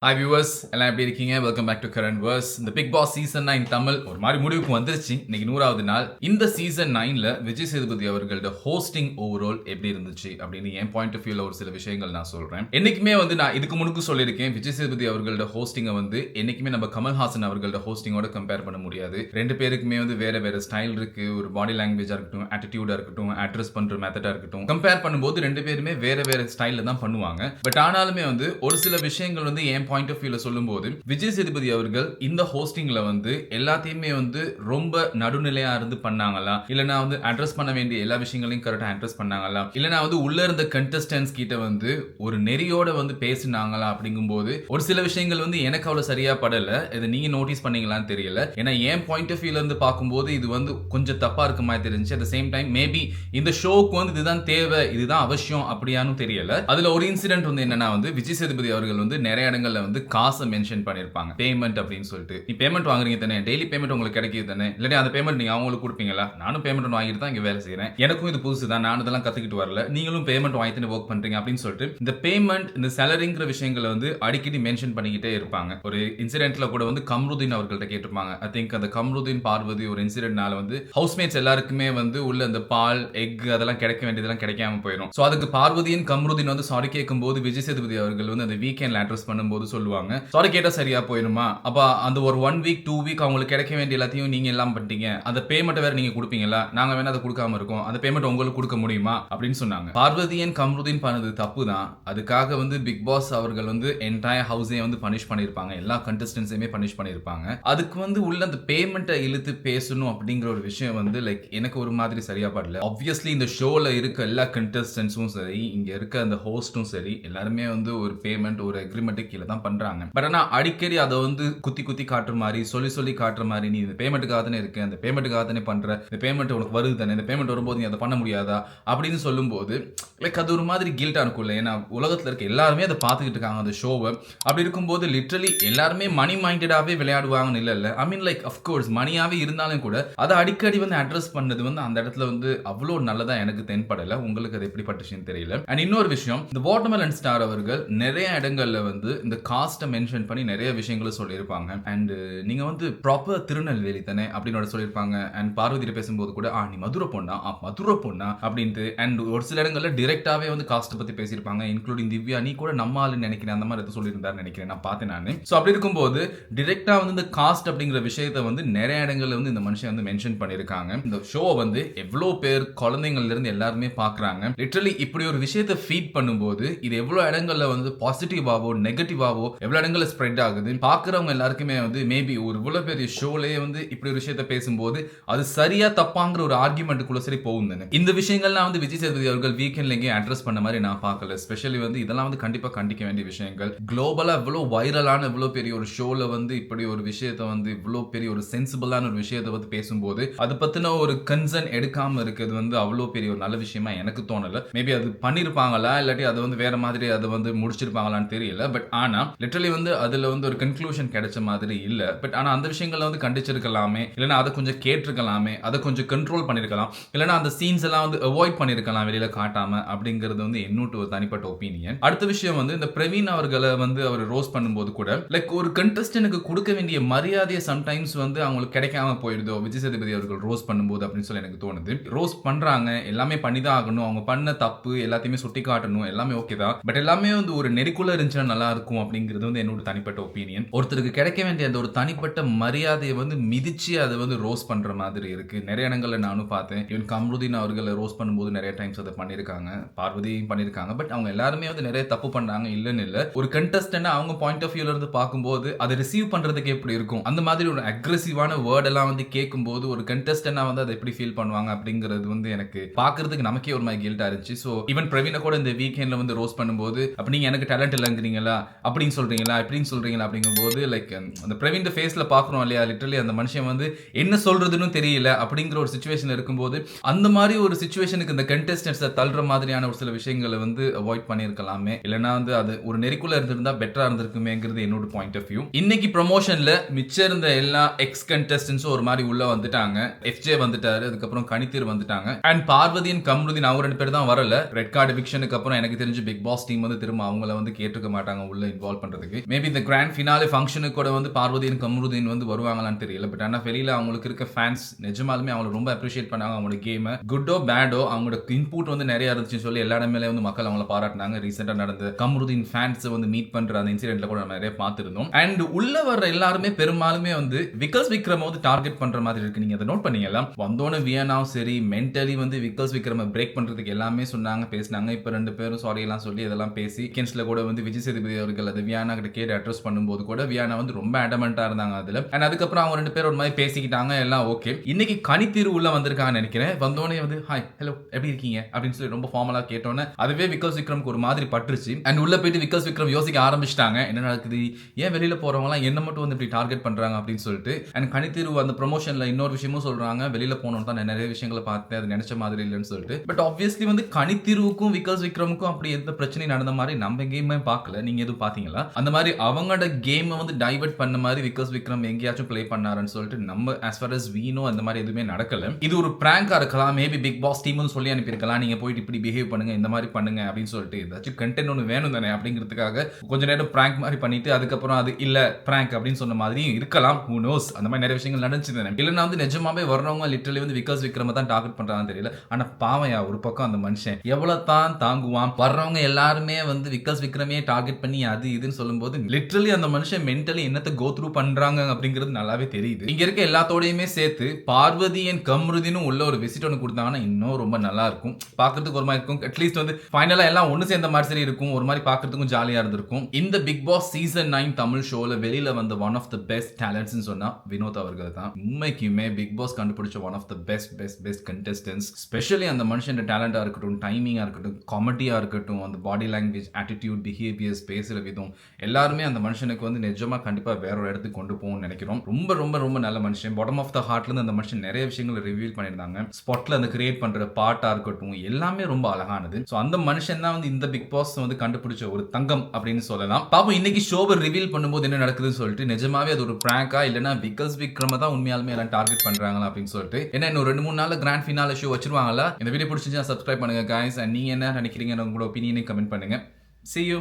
Hi viewers எல்லாம் எப்படி இருக்கீங்க? Welcome back to current verse. இந்த பிக் பாஸ் சீசன் 9 தமிழ் ஒரு மாதிரி முடிவுக்கு வந்துருச்சு. இன்னைக்கு 100வது நாள். இந்த சீசன் 9ல விஜய் சேதுபதி அவர்களோட ஹோஸ்டிங் ஓவரால் எப்படி இருந்துச்சு அப்படின்னு என் பாயிண்ட் ஆஃப் வியூல ஒரு சில விஷயங்கள் நான் சொல்றேன். என்னைக்குமே நான் இதுக்கு முன்னுக்கு சொல்லியிருக்கேன், விஜய் சேதுபதி அவர்களோட ஹோஸ்டிங்கை என்னைக்குமே நம்ம கமல்ஹாசன் அவர்களோட ஹோஸ்டிங்கோட கம்பேர் பண்ண முடியாது. ரெண்டு பேருக்குமே வேற வேற ஸ்டைல் இருக்கு. ஒரு பாடி லாங்குவேஜா இருக்கட்டும், ஆட்டிடியூடா இருக்கட்டும், அட்ரஸ் பண்ற மெத்தடா இருக்கட்டும், கம்பேர் பண்ணும்போது ரெண்டு பேருமே வேற வேற ஸ்டைல்ல தான் பண்ணுவாங்க. பட் ஆனாலுமே ஒரு சில விஷயங்கள் என் பாயிண்ட் ஆஃப் வியூல சொல்லும்போது விஜய் சேதுபதி அவர்கள் இந்த ஹோஸ்டிங்ல எல்லாத்தையுமே ரொம்ப நடுநிலையா இருந்து பண்ணாங்களா, இல்லனா அட்ரஸ் பண்ண வேண்டிய எல்லா விஷயங்களையும் கரெக்டா அட்ரஸ் பண்ணாங்களா, இல்லனா உள்ள இருந்த கண்டஸ்டன்ட்ஸ் கிட்ட ஒரு நெறியோட பேசினாங்களா அப்படிங்கும்போது ஒரு சில விஷயங்கள் எனக்கு அவ்வளவு சரியா படல. இதை நீங்க நோட்டீஸ் பண்ணீங்களான்னு தெரியல. ஏன்னா என் பாயிண்ட் ஆஃப் வியூல இருந்து பார்க்கும்போது இது கொஞ்சம் தப்பா இருக்க மாதிரி தெரிஞ்சு. At the same time maybe இந்த ஷோக்கு இதுதான் தேவை, இதுதான் அவசியம் அப்படியானு தெரியல. அதுல ஒரு இன்சிடென்ட் என்னன்னா விஜய் சேதுபதி அவர்கள் நிறைய இடங்கள்ல காசை மென்ஷன் பண்ணிருப்பாங்க. பேமெண்ட் அப்படின்னு சொல்லிட்டு, நீ பேமெண்ட் வாங்குறீங்க தானே, டெய்லி பேமெண்ட் உங்களுக்கு கிடைக்குது தானே, இல்லாட்டி அந்த பேமெண்ட் நீங்க அவங்களுக்கு கொடுப்பீங்களா? நானும் பேமெண்ட் வாங்கிட்டு தான் இங்க வேலை செய்யறேன், எனக்கும் இது புதுசு தான், நான் இதெல்லாம் கத்துக்கிட்டு வரல, நீங்களும் பேமெண்ட் வாங்கிட்டு ஒர்க் பண்றீங்க அப்படின்னு சொல்லிட்டு இந்த பேமெண்ட் இந்த சேலரிங்கிற விஷயங்களை அடிக்கடி மென்ஷன் பண்ணிக்கிட்டே இருப்பாங்க. ஒரு இன்சிடென்ட்ல கூட கம்ருதீன் அவர்கள்ட்ட கேட்டிருப்பாங்க. ஐ திங்க் அந்த கம்ருதீன் பார்வதி ஒரு இன்சிடென்ட்னால ஹவுஸ்மேட்ஸ் எல்லாருக்குமே உள்ள அந்த பால் எக் அதெல்லாம் கிடைக்க வேண்டியதெல்லாம் கிடைக்காம போயிடும். சோ அதுக்கு பார்வதியின் கம்ருதீன் சாரி கேட்கும் போது விஜய் சேதுபதி அவர்கள் அந்த வீக்கெண்ட்ல அட்ரஸ் பண்ணும்போது சொல்லுவாங்க, சாரி கேட்டா சரியா போயிருமா, அப்ப அந்த ஒரு 1 வீக் 2 வீக் அவங்களுக்கு கிடைக்க வேண்டிய எல்லாத்தையும் நீங்க எல்லாம் பண்ணிட்டீங்க, அந்த பேமெண்ட் வேற நீங்க கொடுப்பீங்களா, நாங்க வேணா அதை கொடுக்காம இருக்கோம், அந்த பேமெண்ட் உங்களுக்கு கொடுக்க முடியுமா அப்படின்னு சொன்னாங்க. பார்வதியன் கம்ருதீன் பண்ணது தப்பு தான். அதுக்காக பிக் பாஸ் அவர்கள் என்டையர் ஹவுஸே பனிஷ் பண்ணிருப்பாங்க, எல்லா கண்டஸ்டன்ஸையுமே பனிஷ் பண்ணிருப்பாங்க. அதுக்கு உள்ள அந்த பேமெண்ட்டை இழுத்து பேசணும் அப்படிங்கிற ஒரு விஷயம் லைக் எனக்கு ஒரு மாதிரி சரியா படல. ஆப்வியஸ்லி இந்த ஷோல இருக்க எல்லா கண்டஸ்டன்ஸும் சரி, இங்க இருக்க அந்த ஹோஸ்டும் சரி, எல்லாருமே ஒரு பேமெண்ட் ஒரு அக்ரிமெண்ட் கீழே தான் பண்றாங்க. பட் ஆனா அடிக்கடி அதை குத்தி குத்தி காட்டுற மாதிரி, சொல்லி சொல்லி காட்டுற மாதிரி, நீ இந்த பேமெண்ட்டுக்காக தானே இருக்கு, அந்த பேமெண்ட்டுக்காக தானே பண்ற, இந்த பேமெண்ட் உனக்கு வருது தானே, இந்த பேமெண்ட் வரும்போது நீ அதை பண்ண முடியாதா அப்படின்னு சொல்லும்போது லைக் அது ஒரு மாதிரி கில்ட்டா இருக்கும்ல. ஏன்னா உலகத்துல இருக்க எல்லாருமே அதை பார்த்துக்கிட்டு இருக்காங்க அந்த ஷோவை. அப்படி இருக்கும்போது லிட்டரலி எல்லாருமே மணி மைண்டடாவே விளையாடுவாங்கன்னு இல்ல. ஐ மீன் லைக் அஃப்கோர்ஸ் மணியாவே இருந்தாலும் கூட அதை அடிக்கடி அட்ரஸ் பண்ணது அந்த இடத்துல அவ்வளோ நல்லதா எனக்கு தென்படல. உங்களுக்கு அது எப்படி பட்டுச்சுன்னு தெரியல. அண்ட் இன்னொரு விஷயம், இந்த வாட்டர்மெலன் ஸ்டார் அவர்கள் நிறைய இடங்கள்ல இந்த காஸ்ட்டை மென்ஷன் பண்ணி நிறைய விஷயங்களை சொல்லியிருப்பாங்க. அண்ட் நீங்க ப்ராப்பர் திருநெல்வேலி தானே அப்படின்னு சொல்லியிருப்பாங்க. அண்ட் பார்வதியிட்ட பேசும்போது கூட நீ மதுரை பொண்ணா, மதுரை பொண்ணா அப்படின்ட்டு. அண்ட் ஒரு சில இடங்கள்ல டிரெக்டாவே காஸ்ட் பத்தி பேசியிருப்பாங்க. இன்க்ளூடிங் திவ்யா, நீ கூட நம்ம ஆளுன்னு நினைக்கிறேன், அந்த மாதிரி சொல்லியிருந்தாரு நினைக்கிறேன், நான் பார்த்தேன் நான். ஸோ அப்படி இருக்கும்போது டிரெக்டா இந்த காஸ்ட் அப்படிங்கிற விஷயத்தை நிறைய இடங்கள்ல இந்த மனுஷன் மென்ஷன் பண்ணியிருக்காங்க. இந்த ஷோ எவ்வளவு பேர் குழந்தைங்கள்ல இருந்து எல்லாருமே பாக்குறாங்க. லிட்டரலி இப்படி ஒரு விஷயத்தை ஃபீட் பண்ணும்போது இது எவ்வளவு இடங்கள்ல பாசிட்டிவாவோ நெகட்டிவாவோ எவ்வளவு இடங்கள்ல ஸ்ப்ரெட் ஆகுது. பாக்குறவங்க எல்லாருக்குமே மேபி ஒரு இவ்வளவு பெரிய ஷோலயே இப்படி ஒரு விஷயத்தை பேசும்போது அது சரியா தப்பாங்கிற ஒரு ஆர்குமெண்ட்டுக்குள்ள சரி போகுது. இந்த விஷயங்கள்லாம் விஜய் சேதுபதி அவர்கள் வீக்கெண்ட்ல எங்கேயும் அட்ரஸ் பண்ண மாதிரி நான் பார்க்கல. ஸ்பெஷலி இதெல்லாம் கண்டிப்பா கண்டிக்க வேண்டிய விஷயங்கள். குளோபலா இவ்வளவு வைரலான இவ்வளவு பெரிய ஒரு ஷோல இப்படி ஒரு விஷயத்தை இவ்வளவு பெரிய ஒரு சென்சிபிளான ஒரு விஷயத்தை பேசும்போது அது பத்தின ஒரு கன்சர்ன் எடுக்காம இருக்கிறது அவ்வளவு பெரிய ஒரு நல்ல விஷயமா எனக்கு தோணல. மேபி அது பண்ணிருப்பாங்களா, இல்லாட்டி அதை வேற மாதிரி அதை முடிச்சிருப்பாங்களான்னு தெரியல. பட் ஆனா லிட்டரலி அதுல ஒரு கன்க்ளூஷன் கிடைச்ச மாதிரி இல்ல. பட் ஆனா அந்த விஷயங்கள்ல கண்டிச்சிருக்கலாமே, இல்லனா அதை கொஞ்சம் கேட்டிருக்கலாமே, அதை கொஞ்சம் கண்ட்ரோல் பண்ணிருக்கலாம், இல்லனா அந்த சீன்ஸ் எல்லாம் அவாய்ட் பண்ணிருக்கலாம் வெளியில காட்டாம அப்படிங்கிறது என்னோட ஒரு தனிப்பட்ட ஒப்பீனியன். அடுத்த விஷயம் இந்த பிரவீன் அவர்களை அவர் ரோஸ்ட் பண்ணும்போது கூட லைக் ஒரு கண்டஸ்டன்ட்க்கு கொடுக்க வேண்டிய மரியாதையை சம்டைம்ஸ் அவங்களுக்கு கிடைக்காம போயிடுதோ விஜய் சேதுபதி அவர்கள் ரோஸ்ட் பண்ணும்போது அப்படின்னு சொல்லி எனக்கு தோணுது. ரோஸ்ட் பண்றாங்க, எல்லாமே பண்ணிதான் ஆகணும், அவங்க பண்ண தப்பு எல்லாத்தையுமே சுட்டி காட்டணும், எல்லாமே ஓகே தான். பட் எல்லாமே ஒரு நெறிக்குள்ள இருந்துச்சுன்னா நல்லா இருக்கும் அப்படிங்கிறது என்னோட தனிப்பட்ட ஒப்பீனியன். ஒருத்தருக்கு கிடைக்க வேண்டிய அந்த ஒரு தனிப்பட்ட மரியாதையை மிதிச்சு அதை ரோஸ்ட் பண்ற மாதிரி இருக்கு. நிறைய இடங்கள்ல நானும் பார்த்தேன். இவன் கம்ருதீன் அவர்களை ரோஸ்ட் பண்ணும்போது நிறைய டைம்ஸ் அதை பண்ணிருக்காங்க, பார்வதியும் பண்ணிருக்காங்க. பட் அவங்க எல்லாருமே நிறைய தப்பு பண்றாங்க இல்லன்னு இல்ல. ஒரு கண்டஸ்டன்ட் அவங்க பாயிண்ட் ஆஃப் வியூல இருந்து பார்க்கும்போது அதை ரிசீவ் பண்றதுக்கு எப்படி இருக்கும், அந்த மாதிரி ஒரு அக்ரெசிவான வேர்ட் எல்லாம் கேட்கும்போது ஒரு கண்டஸ்டன்டா அதை எப்படி ஃபீல் பண்ணுவாங்க அப்படிங்கிறது எனக்கு பார்க்கிறதுக்கு நமக்கே ஒரு மாதிரி கில்ட்டா இருந்துச்சு. ஸோ ஈவன் பிரவீனை கூட இந்த வீக்கெண்ட்ல ரோஸ்ட் பண்ணும்போது அப்ப நீங்க எனக்கு டேலண்ட் இல்லைங்கிறீங்களா அப்படின்னு சொல்றீங்களா இப்படின்னு சொல்றீங்களா அப்படிங்கும்போது லைக் அந்த பிரவீன் ஃபேஸ்ல பாக்குறோம் இல்லையா, லிட்டரலி அந்த மனுஷன் என்ன சொல்றதுன்னு தெரியல அப்படிங்கிற ஒரு சிச்சுவேஷன் இருக்கும்போது அந்த மாதிரி ஒரு சிச்சுவேஷனுக்கு இந்த கண்டஸ்டன்ட்ஸை தள்ளுற மாதிரியான ஒரு சில விஷயங்களை அவாய்ட் பண்ணியிருக்கலாமே, இல்லைன்னா அது ஒரு நெறிக்குள்ள இருந்திருந்தா பெட்டரா இருந்திருக்குமேங்கிறது என்னோட பாயிண்ட் ஆஃப் வியூ. இன்னைக்கு ப்ரமோஷன்ல மிச்சம் இருந்த எல்லா எக்ஸ் கண்டஸ்டன்ஸும் ஒரு மாதிரி உள்ள வந்துட்டாங்க. எஃப்ஜே வந்துட்டாரு, அதுக்கப்புறம் கனித்தீர் வந்துட்டாங்க. அண்ட் பார்வதியின் கம்ருதீன் அவங்க 2 பேர் தான் வரல. ரெட் கார்டு எவிக்ஷனுக்கு அப்புறம் எனக்கு தெரிஞ்சு பிக் பாஸ் டீம் திரும்ப அவங்கள கேட்டிருக்க மாட்டாங்க உள்ள இன்வால்வ் சால்வ் பண்றதுக்கு. மேபி இந்த கிராண்ட் ஃபினாலே ஃபங்க்ஷனுக்கு கூட வந்து பார்வதியின் கமருதீன் வந்து வருவாங்களான்னு தெரியல. பட் ஆனா வெளியில அவங்களுக்கு இருக்க ஃபேன்ஸ் நிஜமாலுமே அவங்களை ரொம்ப அப்ரிஷியேட் பண்ணாங்க. அவங்களோட கேமை குட்டோ பேடோ அவங்களோட இன்புட் வந்து நிறைய இருந்துச்சுன்னு சொல்லி எல்லா இடமே வந்து மக்கள் அவங்கள பாராட்டினாங்க. ரீசெண்டா நடந்த கமருதீன் ஃபேன்ஸ் வந்து மீட் பண்ற அந்த இன்சிடென்ட்ல கூட நம்ம நிறைய பார்த்திருந்தோம். அண்ட் உள்ள வர்ற எல்லாருமே பெரும்பாலுமே வந்து விக்கல்ஸ் விக்ரம் வந்து டார்கெட் பண்ற மாதிரி இருக்கு. நீங்க அதை நோட் பண்ணீங்களா? வந்தோன்னு வியனாவும் சரி மென்டலி வந்து விக்கல்ஸ் விக்ரம் பிரேக் பண்றதுக்கு எல்லாமே சொன்னாங்க, பேசினாங்க. இப்ப ரெண்டு பேரும் சாரி எல்லாம் சொல்லி இதெல்லாம் பேசி வீக்கெண்ட்ஸ்ல கூட வந்து விஜய் சேதுபதி அவர்கள் அது வியானா கிட்ட கேட்டு அட்ரஸ் பண்ணும்போது கூட வியானா வந்து ரொம்ப அடமெண்டா இருந்தாங்க அதுல. அண்ட் அதுக்கப்புறம் அவங்க ரெண்டு பேரும் ஒரு மாதிரி பேசிக்கிட்டாங்க, எல்லாம் ஓகே. இன்னைக்கு கனித்தீரு உள்ள வந்திருக்காங்கன்னு நினைக்கிறேன். வந்தோடனே வந்து ஹாய் ஹலோ எப்படி இருக்கீங்க அப்படின்னு சொல்லி ரொம்ப ஃபார்மலா கேட்டோன்னே அதுவே விக்கல்ஸ் விக்ரம்க்கு ஒரு மாதிரி பட்டுருச்சு. அண்ட் உள்ள போயிட்டு விக்கல்ஸ் விக்ரம் யோசிக்க ஆரம்பிச்சிட்டாங்க, என்ன நடக்குது, ஏன் வெளியில போறவங்க எல்லாம் என்ன மட்டும் வந்து இப்படி டார்கெட் பண்றாங்க அப்படின்னு சொல்லிட்டு. அண்ட் கனித்தீரு அந்த ப்ரொமோஷன்ல இன்னொரு விஷயமும் சொல்றாங்க, வெளியில போனோம் தான் நிறைய விஷயங்களை பார்த்தேன், அது நினைச்ச மாதிரி இல்லைன்னு சொல்லிட்டு. பட் ஆப்வியஸ்லி வந்து கனித்தீருவுக்கும் விக்கல்ஸ் விக்ரமுக்கும் அப்படி எந்த பிரச்சனையும் நடந்த மாதிரி நம்ம எங்கேயுமே பார்க்கல. நீங்க எதுவும் பாத்தீங்களா? அந்த மாதிரி அவங்களோட கேம் வந்து டைவர்ட் பண்ண மாதிரி விக்கல்ஸ் விக்ரம் எங்கேயாச்சும் பிளே பண்ணாருன்னு சொல்லிட்டு நம்ம as far as we know அந்த மாதிரி எதுவுமே நடக்கல. இது ஒரு பிராங்கா இருக்கலாம், மேபி பிக் பாஸ் டீம்னு சொல்லி அனுப்பியிருக்கலாம், நீங்க போயிட்டு இப்படி பிஹேவ் பண்ணுங்க இந்த மாதிரி பண்ணுங்க அப்படின்னு சொல்லிட்டு. ஏதாச்சும் கண்டென்ட் ஒன்று வேணும் தானே அப்படிங்கிறதுக்காக கொஞ்ச நேரம் பிராங்க் மாதிரி பண்ணிட்டு அதுக்கப்புறம் அது இல்ல பிராங்க் அப்படின்னு சொன்ன மாதிரி இருக்கலாம். who knows, அந்த மாதிரி நிறைய விஷயங்கள் நடந்துச்சு தானே. இல்லைன்னா வந்து நிஜமாவே வர்றவங்க லிட்டரலி வந்து விக்கல்ஸ் விக்ரம தான் டார்கெட் பண்றாங்கன்னு தெரியல. ஆனா பாவையா ஒரு பக்கம் அந்த மனுஷன் எவ்வளவு தான் தாங்குவான். வர்றவங்க எல்லாருமே வந்து விக்கல்ஸ் விக்ரமே டார்கெட் பண்ணி அது இதுன்னு சொல்லும்போது லிட்டரலி அந்த மனுஷன் மென்டலி என்னத்தை கோ த்ரூ பண்றாங்க அப்படிங்கிறது நல்லாவே தெரியுது. இங்க இருக்க எல்லாத்தோடையுமே சேர்த்து பார்வதி அண்ட் கமருதீனும் உள்ள ஒரு விசிட் ஒன்று கொடுத்தாங்கன்னா இன்னும் ரொம்ப நல்லா இருக்கும், பாக்குறதுக்கு ஒரு மாதிரி இருக்கும். அட்லீஸ்ட் வந்து ஃபைனலா எல்லாம் ஒன்னு சேர்ந்த மாதிரி சரி இருக்கும், ஒரு மாதிரி பாக்குறதுக்கும் ஜாலியா இருந்திருக்கும். இந்த பிக் பாஸ் சீசன் 9 தமிழ் ஷோல வெளியில வந்த one of the best talents சொன்னா வினோத் அவர்கள் தான். உண்மைக்குமே பிக் பாஸ் கண்டுபிடிச்ச one of the best contestants. Specially அந்த மனுஷன் டேலண்டா இருக்கட்டும், டைமிங்கா இருக்கட்டும், காமெடியா இருக்கட்டும், அந்த பாடி லாங்குவேஜ், ஆட்டிடியூட், பிஹேவியர்ஸ், பேசுற விதம் எல்லாருமே அந்த மனுஷனுக்கு வந்து நிஜமா கண்டிப்பா வேற ஒரு இடத்துக்கு கொண்டு போகும்னு நினைக்கிறோம். ரொம்ப ரொம்ப ரொம்ப நல்ல மனுஷன். பாட்டம் ஆஃப் த ஹார்ட்ல இருந்து அந்த மனுஷன் நிறைய விஷயங்களை ரிவீல் பண்ணியிருந்தாங்க. ஸ்பாட்ல அந்த கிரியேட் பண்ற பாட்டா இருக்கட்டும் எல்லாமே ரொம்ப அழகானது. ஸோ அந்த மனுஷன் தான் வந்து இந்த பிக் பாஸ் வந்து கண்டுபிடிச்ச ஒரு தங்கம் அப்படின்னு சொல்லலாம். பாப்போம் இன்னைக்கு ஷோவை ரிவீல் பண்ணும்போது என்ன நடக்குதுன்னு சொல்லிட்டு. நிஜமாவே அது ஒரு பிராங்கா இல்லைன்னா விக்கல்ஸ் விக்ரம தான் உண்மையாலுமே எல்லாம் டார்கெட் பண்றாங்களா அப்படின்னு சொல்லிட்டு. ஏன்னா இன்னும் 2-3 நாள்ல கிராண்ட் ஃபினாலே ஷோ வச்சிருவாங்களா. இந்த வீடியோ பிடிச்சிருந்தா சப்ஸ்கிரைப் பண்ணுங்க guys. and நீங்க என்ன நினைக்கிறீங்க உங்களோட ஒப்பீனியனை கமெண்ட் பண்ணுங்க. See you.